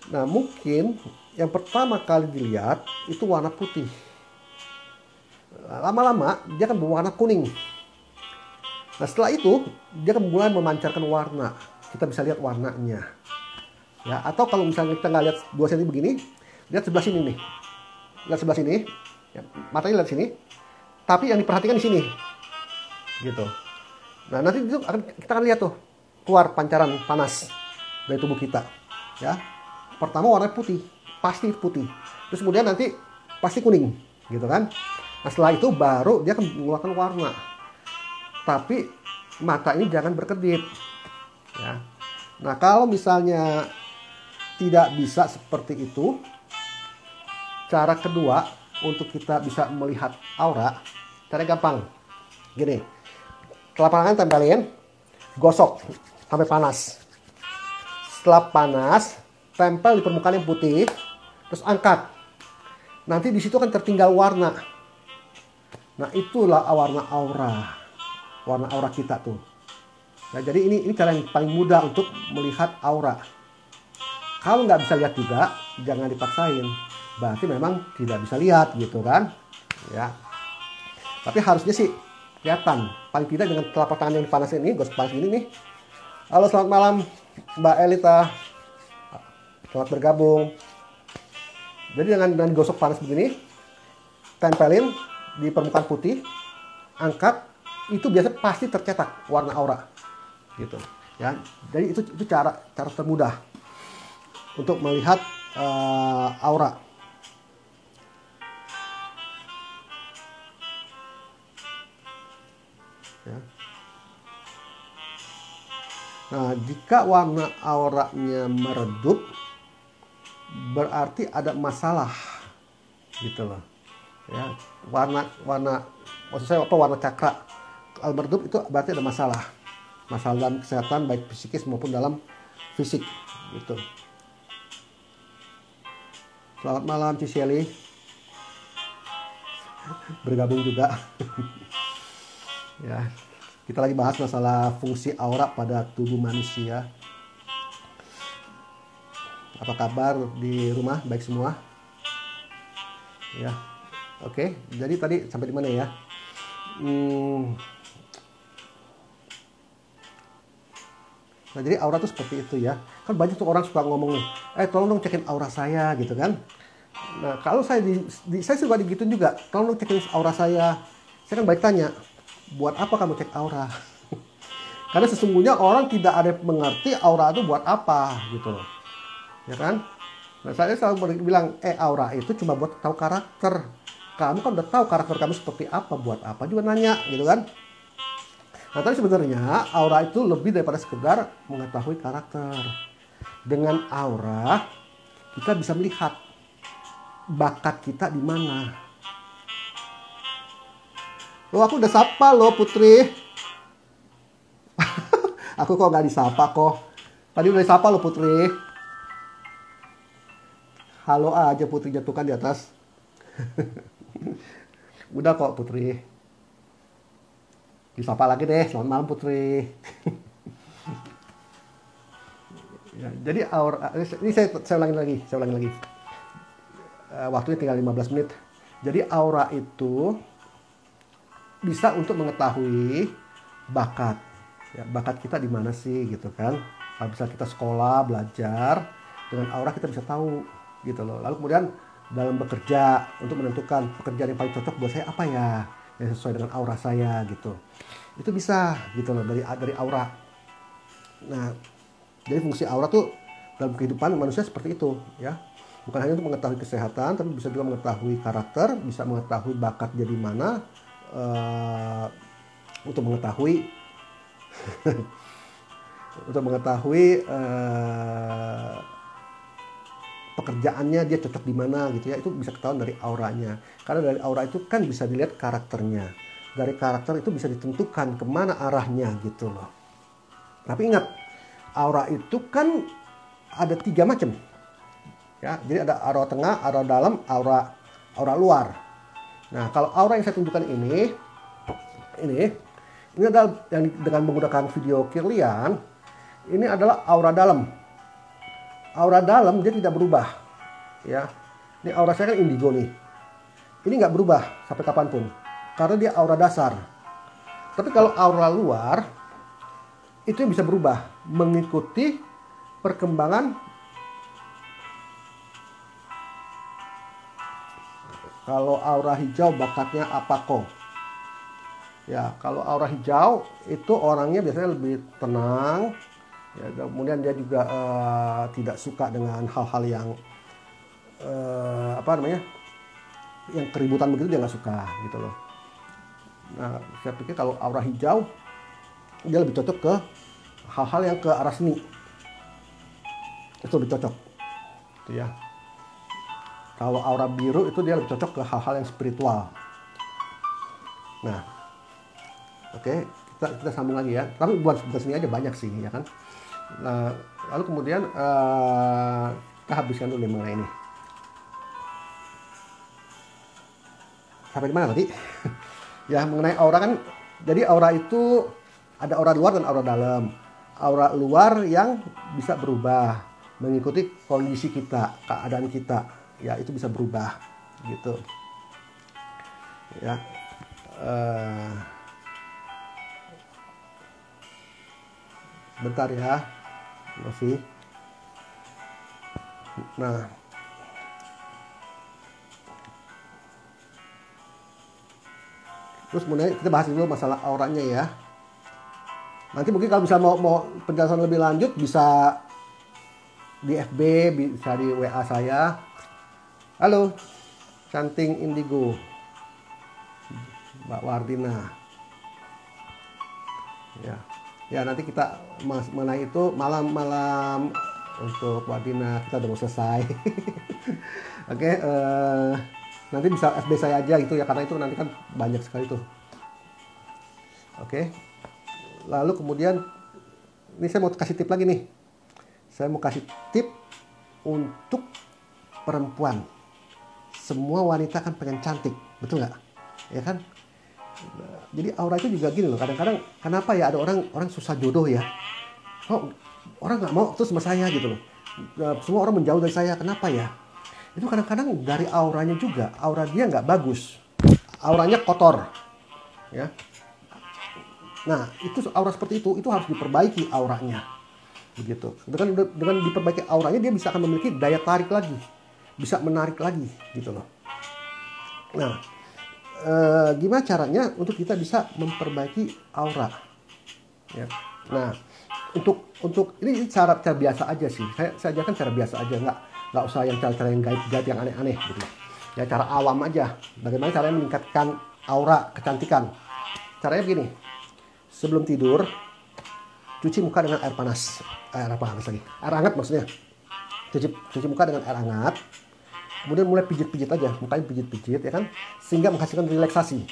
Nah, mungkin yang pertama kali dilihat itu warna putih. Lama-lama dia akan berwarna kuning. Nah, setelah itu dia akan mulai memancarkan warna. Kita bisa lihat warnanya. Ya, atau kalau misalnya kita nggak lihat 2 cm begini, lihat sebelah sini nih. Lihat sebelah sini. Ya, matanya lihat sini. Tapi yang diperhatikan di sini. Gitu. Nah, nanti itu kita akan lihat tuh keluar pancaran panas dari tubuh kita. Ya. Pertama warna putih, pasti putih. Terus kemudian nanti pasti kuning, gitu kan? Nah, setelah itu baru dia akan mengeluarkan warna. Tapi mata ini jangan berkedip. Ya. Nah, kalau misalnya tidak bisa seperti itu, cara kedua untuk kita bisa melihat aura, caranya gampang. Gini, telapak tangan tempelin, gosok sampai panas. Setelah panas, tempel di permukaan yang putih, terus angkat. Nanti di situ akan tertinggal warna. Nah, itulah warna aura kita tuh. Nah, jadi ini cara yang paling mudah untuk melihat aura. Kalau nggak bisa lihat juga, jangan dipaksain. Berarti memang tidak bisa lihat gitu kan. Ya. Tapi harusnya sih kelihatan. Paling tidak dengan telapak tangan yang panas ini, gosok panas ini nih. Halo, selamat malam Mbak Elita. Selamat bergabung. Jadi dengan gosok panas begini, tempelin di permukaan putih, angkat, itu biasa pasti tercetak warna aura. Gitu. Ya. Jadi itu cara termudah untuk melihat aura. Ya. Nah, jika warna auranya meredup, berarti ada masalah, gitu loh. Ya, warna maksud saya apa, warna cakra kalau meredup itu berarti ada masalah dalam kesehatan baik psikis maupun dalam fisik, gitu. Selamat malam Ciseli, bergabung juga. Ya, kita lagi bahas masalah fungsi aura pada tubuh manusia. Apa kabar di rumah? Baik semua? Ya, oke. Jadi tadi sampai di mana ya? Nah, jadi aura tuh seperti itu ya. Kan banyak tuh orang suka ngomong, tolong dong cekin aura saya, gitu kan. Nah, kalau saya saya suka digituin juga, tolong dong cekin aura saya. Saya kan baik tanya, buat apa kamu cek aura? Karena sesungguhnya orang tidak ada yang mengerti aura itu buat apa, gitu loh. Ya kan? Nah, saya selalu bilang, aura itu cuma buat tahu karakter. Kamu kan udah tahu karakter kamu seperti apa, buat apa juga nanya, gitu kan? Nah, tapi sebenarnya aura itu lebih daripada sekedar mengetahui karakter. Dengan aura, kita bisa melihat bakat kita di mana. Loh, aku udah sapa loh Putri. Aku kok nggak disapa kok. Tadi udah disapa loh Putri. Halo aja Putri jatuhkan di atas. Udah kok Putri. Disapa lagi deh. Selamat malam Putri. Ya, jadi aura ini saya ulangi lagi. Waktunya tinggal 15 menit. Jadi aura itu bisa untuk mengetahui bakat. Ya, bakat kita di mana sih gitu kan. Kalau bisa kita sekolah, belajar, dengan aura kita bisa tahu gitu loh. Lalu kemudian dalam bekerja untuk menentukan pekerjaan yang paling cocok buat saya apa ya, yang sesuai dengan aura saya gitu. Itu bisa gitu loh dari aura. Nah, jadi fungsi aura tuh dalam kehidupan manusia seperti itu ya. Bukan hanya untuk mengetahui kesehatan, tapi bisa juga mengetahui karakter, bisa mengetahui bakat jadi mana, untuk mengetahui pekerjaannya dia cocok di mana gitu ya. Itu bisa ketahuan dari auranya. Karena dari aura itu kan bisa dilihat karakternya. Dari karakter itu bisa ditentukan kemana arahnya gitu loh. Tapi ingat, aura itu kan ada 3 macam Ya, jadi ada aura tengah, aura dalam, aura luar. Nah, kalau aura yang saya tunjukkan ini adalah yang dengan menggunakan video Kirlian, ini adalah aura dalam. Aura dalam dia tidak berubah. Ya, ini aura saya kan indigo nih. Ini nggak berubah sampai kapanpun, karena dia aura dasar. Tapi kalau aura luar, itu yang bisa berubah, mengikuti perkembangan. Kalau aura hijau bakatnya apako. Ya, kalau aura hijau itu orangnya biasanya lebih tenang. Ya, kemudian dia juga tidak suka dengan hal-hal yang yang keributan begitu, dia nggak suka gitu loh. Nah, saya pikir kalau aura hijau dia lebih cocok ke hal-hal yang ke arah seni. Itu lebih cocok. Gitu ya. Kalau aura biru itu dia lebih cocok ke hal-hal yang spiritual. Nah, oke, kita sambung lagi ya. Tapi bukan sini aja, banyak sih ya kan. Nah, lalu kemudian kita habiskan dulu mengenai ini. Sampai di mana tadi? Ya, mengenai aura kan. Jadi aura itu ada aura luar dan aura dalam. Aura luar yang bisa berubah mengikuti kondisi kita, keadaan kita. Ya, itu bisa berubah gitu. Ya. Bentar ya, Novi. Nah, terus kemudian kita bahas dulu masalah auranya ya. Nanti mungkin kalau bisa mau penjelasan lebih lanjut bisa di FB, bisa di WA saya. Halo, Canting Indigo, Mbak Wardina. Ya nanti kita mengenai itu malam-malam untuk Wardina kita udah mau selesai. Oke, nanti bisa FB saya aja gitu ya, karena itu nanti kan banyak sekali tuh. Oke, lalu kemudian ini saya mau kasih tip lagi nih. Saya mau kasih tip untuk perempuan. Semua wanita kan pengen cantik, betul nggak? Ya kan? Jadi aura itu juga gini loh. Kadang-kadang kenapa ya ada orang susah jodoh ya? Oh, orang nggak mau tuh sama saya gitu loh. Semua orang menjauh dari saya. Kenapa ya? Itu kadang-kadang dari auranya juga. Aura dia nggak bagus. Auranya kotor. Ya. Nah, itu aura seperti itu harus diperbaiki auranya. Begitu. Dengan diperbaiki auranya dia bisa akan memiliki daya tarik lagi. Bisa menarik lagi gitu loh. Nah, gimana caranya untuk kita bisa memperbaiki aura? Ya. Nah, untuk ini cara biasa aja sih. Saya ajarkan cara biasa aja, nggak usah yang cara-cara yang gaib-gaib yang aneh-aneh gitu. Ya, cara awam aja. Bagaimana caranya meningkatkan aura kecantikan? Caranya begini. Sebelum tidur, cuci muka dengan air panas. Air hangat maksudnya. Cuci muka dengan air hangat. Kemudian mulai pijit-pijit aja, mukanya pijit-pijit ya kan, sehingga menghasilkan relaksasi.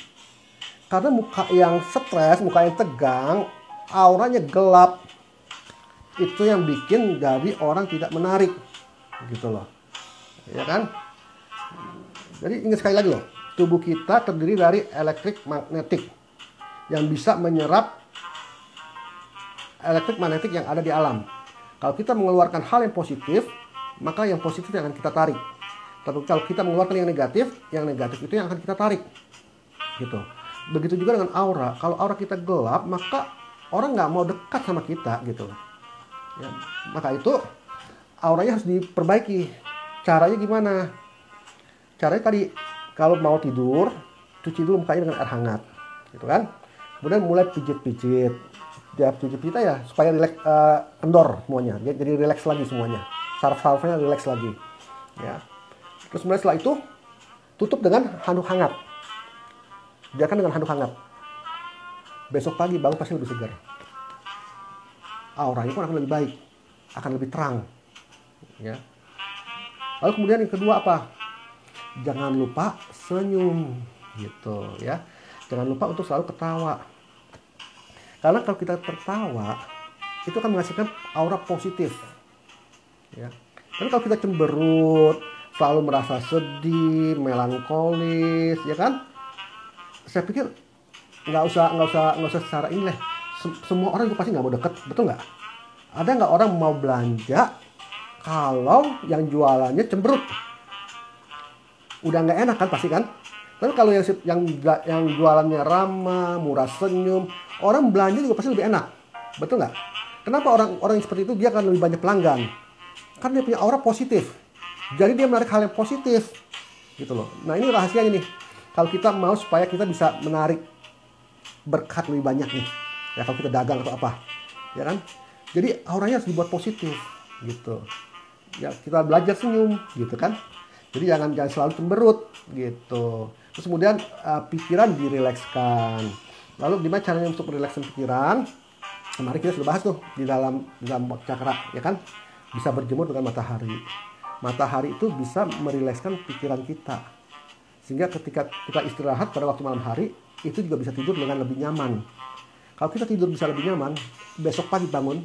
Karena muka yang stres, muka yang tegang, auranya gelap, itu yang bikin dari orang tidak menarik, gitu loh, ya kan? Jadi ingat sekali lagi loh, tubuh kita terdiri dari elektrik magnetik yang bisa menyerap elektrik magnetik yang ada di alam. Kalau kita mengeluarkan hal yang positif, maka yang positif yang akan kita tarik. Tapi kalau kita mengeluarkan yang negatif itu yang akan kita tarik. Gitu. Begitu juga dengan aura. Kalau aura kita gelap, maka orang nggak mau dekat sama kita gitu. Ya, maka itu auranya harus diperbaiki. Caranya gimana? Caranya tadi, kalau mau tidur, cuci dulu mukanya dengan air hangat. Gitu kan? Kemudian mulai pijit-pijit. Ya, pijit-pijit ya supaya rileks, kendor semuanya. Jadi rileks lagi semuanya. Saraf-sarafnya rileks lagi. Ya. Terus kemudian setelah itu tutup dengan handuk hangat. Biarkan dengan handuk hangat. Besok pagi bangun pasti lebih segar. Auranya pun akan lebih baik, akan lebih terang. Ya. Lalu kemudian yang kedua apa? Jangan lupa senyum, gitu ya. Jangan lupa untuk selalu ketawa. Karena kalau kita tertawa, itu akan menghasilkan aura positif. Ya. Tapi kalau kita cemberut, selalu merasa sedih, melankolis, ya kan? Saya pikir nggak usah secara ini lah. Semua orang itu pasti nggak mau deket, betul nggak? Ada nggak orang mau belanja kalau yang jualannya cemberut? Udah nggak enak kan pasti kan? Tapi kalau yang jualannya ramah, murah senyum, orang belanja juga pasti lebih enak, betul nggak? Kenapa orang yang seperti itu dia akan lebih banyak pelanggan? Karena dia punya aura positif. Jadi dia menarik hal yang positif, gitu loh. Nah ini rahasianya nih. Kalau kita mau supaya kita bisa menarik berkat lebih banyak nih, ya kalau kita dagang atau apa, ya kan? Jadi auranya harus dibuat positif, gitu. Ya kita belajar senyum, gitu kan? Jadi jangan selalu cemberut, gitu. Terus kemudian pikiran dirilekskan. Lalu gimana caranya untuk merilekskan pikiran? Kemarin kita sudah bahas tuh di dalam cakra, ya kan? Bisa berjemur dengan matahari. Matahari itu bisa merilekskan pikiran kita. Sehingga ketika kita istirahat pada waktu malam hari, itu juga bisa tidur dengan lebih nyaman. Kalau kita tidur bisa lebih nyaman, besok pagi bangun,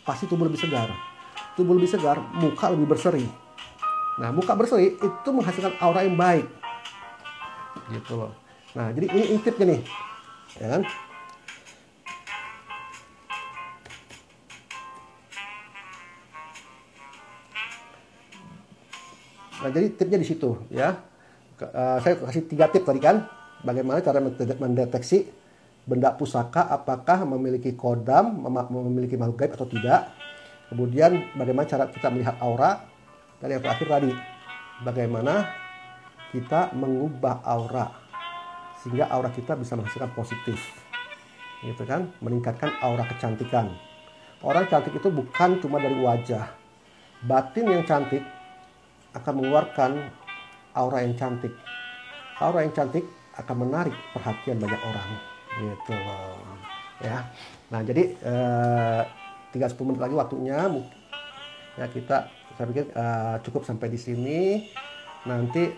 pasti tubuh lebih segar. Tubuh lebih segar, muka lebih berseri. Nah, muka berseri itu menghasilkan aura yang baik. Gitu loh. Nah, jadi ini tipnya nih. Ya kan? Nah, jadi tipnya di situ ya. Saya kasih 3 tip tadi kan. Bagaimana cara mendeteksi benda pusaka apakah memiliki kodam, memiliki makhluk gaib atau tidak. Kemudian bagaimana cara kita melihat aura. Dan yang terakhir tadi, bagaimana kita mengubah aura sehingga aura kita bisa menghasilkan positif. Gitu kan? Meningkatkan aura kecantikan. Orang cantik itu bukan cuma dari wajah. Batin yang cantik akan mengeluarkan aura yang cantik. Aura yang cantik akan menarik perhatian banyak orang. Gitu loh. Ya. Nah, jadi tinggal 10 menit lagi waktunya. Ya, saya pikir cukup sampai di sini. Nanti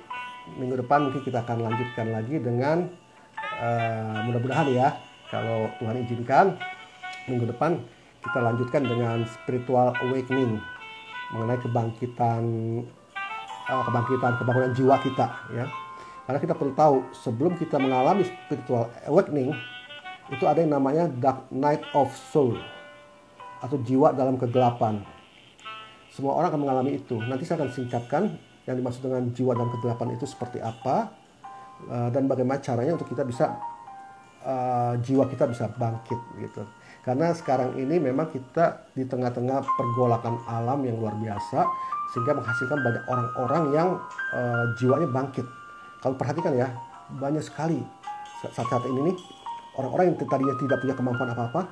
minggu depan mungkin kita akan lanjutkan lagi dengan mudah-mudahan ya, kalau Tuhan izinkan, minggu depan kita lanjutkan dengan spiritual awakening, mengenai kebangunan jiwa kita ya. Karena kita perlu tahu, sebelum kita mengalami spiritual awakening, itu ada yang namanya dark night of soul, atau jiwa dalam kegelapan. Semua orang akan mengalami itu. Nanti saya akan singkatkan yang dimaksud dengan jiwa dalam kegelapan itu seperti apa, dan bagaimana caranya untuk kita bisa jiwa kita bisa bangkit gitu. Karena sekarang ini memang kita di tengah-tengah pergolakan alam yang luar biasa, sehingga menghasilkan banyak orang-orang yang jiwanya bangkit. Kalau perhatikan ya, banyak sekali saat ini nih orang-orang yang tadinya tidak punya kemampuan apa-apa,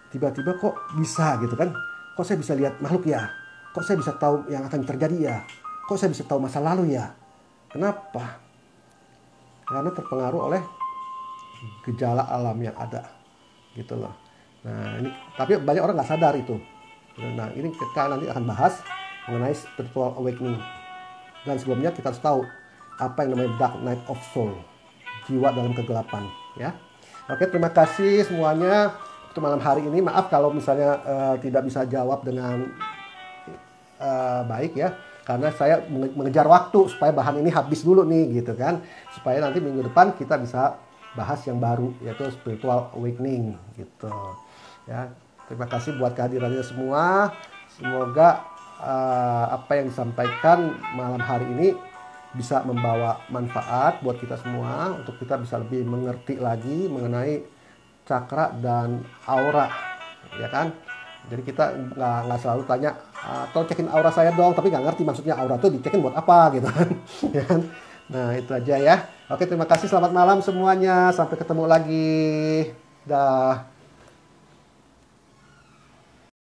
tiba-tiba kok bisa gitu kan? Kok saya bisa lihat makhluk ya? Kok saya bisa tahu yang akan terjadi ya? Kok saya bisa tahu masa lalu ya? Kenapa? Karena terpengaruh oleh gejala alam yang ada, gitu loh. Nah ini, tapi banyak orang nggak sadar itu. Nah ini kita nanti akan bahas mengenai spiritual awakening. Dan sebelumnya kita harus tahu apa yang namanya dark night of soul, jiwa dalam kegelapan. Ya, oke, terima kasih semuanya untuk malam hari ini. Maaf kalau misalnya tidak bisa jawab dengan baik ya, karena saya mengejar waktu supaya bahan ini habis dulu nih gitu kan, supaya nanti minggu depan kita bisa bahas yang baru, yaitu spiritual awakening gitu ya. Terima kasih buat kehadirannya semua. Semoga apa yang disampaikan malam hari ini bisa membawa manfaat buat kita semua, untuk kita bisa lebih mengerti lagi mengenai cakra dan aura, ya kan. Jadi kita nggak selalu tanya, tolong cekin aura saya dong, tapi nggak ngerti maksudnya aura itu dicekin buat apa gitu kan. Ya kan? Nah itu aja ya. Oke, terima kasih, selamat malam semuanya, sampai ketemu lagi. Dah.